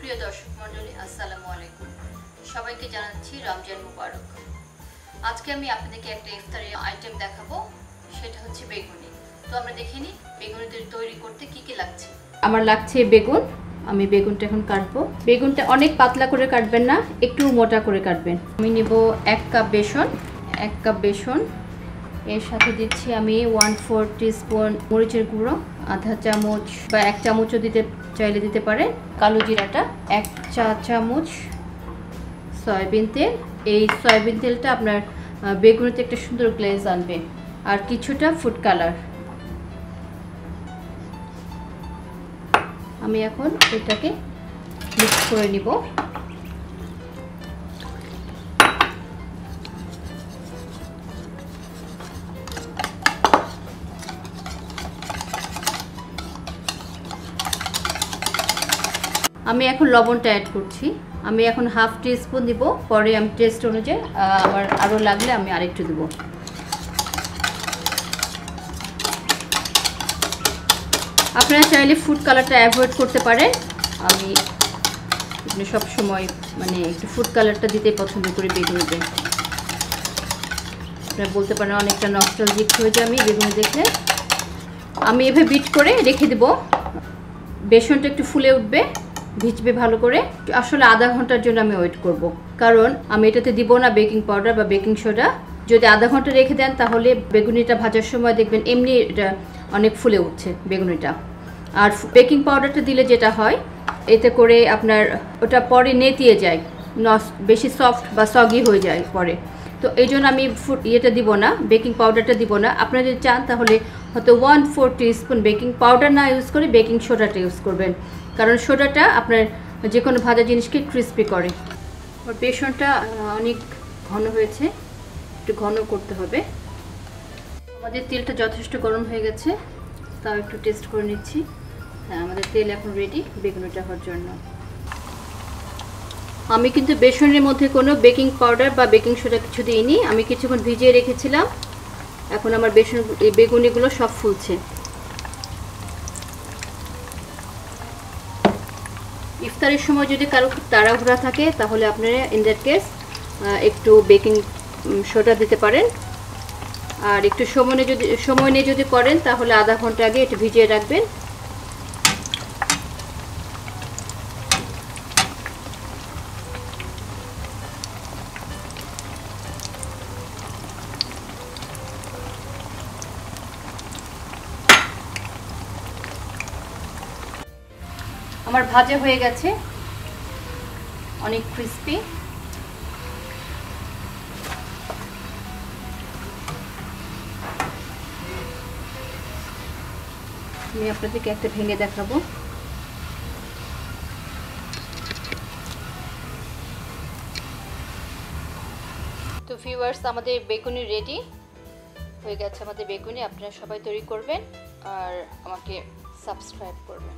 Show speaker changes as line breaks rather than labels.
সুপ্রিয় দর্শক মণ্ডলী, আসসালামু আলাইকুম। সবাইকে জানাচ্ছি রমজান মুবারক। আজকে আমি আপনাদেরকে একটা ইফতারের আইটেম দেখাবো, সেটা হচ্ছে বেগুনি। তো আমরা দেখে নিই বেগুনিটা তৈরি করতে কি কি লাগছে। আমার লাগছে বেগুন। আমি বেগুনটা এখন কাটবো। বেগুনটা অনেক পাতলা করে কাটবেন না, একটু মোটা করে কাটবেন। আমি নিব 1 কাপ বেসন। 1 কাপ বেসন, এর সাথে দিচ্ছি আমি 1/4 টিস্পুন মরিচের গুঁড়ো, আধা চামচ বা 1 চামচও দিতে চাইলে দিতে পারেন কালো জিরাটা, 1 চা চামচ সয়াবিন তেল। এই সয়াবিন তেলটা আপনার বেগুনিতে একটা সুন্দর গ্লেজ আনবে। আর কিছুটা ফুড কালার। আমি এখন এটাকে মিক্স করে নিব। আমি এখন লবণটা অ্যাড করছি। আমি এখন 1/2 টিস্পুন দিব, পরে আমি টেস্ট অনুযায়ী আমার আরও লাগলে আমি আরেকটু দেব। আপনারা চাইলে ফুড কালারটা অ্যাভয়েড করতে পারেন। আমি সব সময় একটু ফুড কালারটা দিতে পছন্দ করি বেগুনিতে। আপনারা বলতে পারেন অনেকটা নস্টালজিক হয়ে যায় আমি বেগুনি দেখলে। আমি এভাবে বিট করে রেখে দেব। বেসনটা একটু ফুলে উঠবে, ভিজবে ভালো করে। আসলে আধা ঘন্টার জন্য আমি ওয়েট করব, কারণ আমি এটাতে দিব না বেকিং পাউডার বা বেকিং সোডা। যদি আধা ঘন্টা রেখে দেন তাহলে বেগুনিটা ভাজার সময় দেখবেন এমনি এটা অনেক ফুলে উঠছে বেগুনিটা। আর বেকিং পাউডারটা দিলে যেটা হয়, এতে করে আপনার ওটা পরে নেতিয়ে যায়, বেশি সফট বা সগি হয়ে যায় পরে। তো এই জন্য আমি ইয়েটা দিব না, বেকিং পাউডারটা দিব না। আপনারা যদি চান তাহলে হয়তো 1/4 টিস্পুন বেকিং পাউডার না ইউজ করে বেকিং সোডাটা ইউজ করবেন, কারণ সোডাটা আপনার যে কোনো ভাজা জিনিসকে ক্রিস্পি করে। আর বেসনটা অনেক ঘন হয়েছে, একটু ঘন করতে হবে। আমাদের তেলটা যথেষ্ট গরম হয়ে গেছে, তাও একটু টেস্ট করে নিচ্ছি। হ্যাঁ, আমাদের তেল এখন রেডি বেগুনিটা হওয়ার জন্য। আমি কিন্তু বেসনের মধ্যে কোনো বেকিং পাউডার বা বেকিং সোডা কিছু দিইনি। আমি কিছুক্ষণ ভিজিয়ে রেখেছিলাম। এখন আমার বেগুনিগুলো সব ফুলছে। ইফতারের সময় যদি কারো খুব তাড়াহুড়া থাকে তাহলে আপনারা ইন দ্যাট কেস একটু বেকিং সোডা দিতে পারেন। আর একটু সময় নিয়ে যদি করেন তাহলে আধা ঘন্টা আগে একটু ভিজিয়ে রাখবেন। আমার ভাজা হয়ে গেছে, অনেক ক্রিস্পি। আমি আপনাদেরকে একটা ভেঙে দেখাবো। তো ভিউয়ার্স, আমাদের বেগুনি রেডি হয়ে গেছে। আমাদের বেগুনি আপনারা সবাই তৈরি করবেন আর আমাকে সাবস্ক্রাইব করবেন।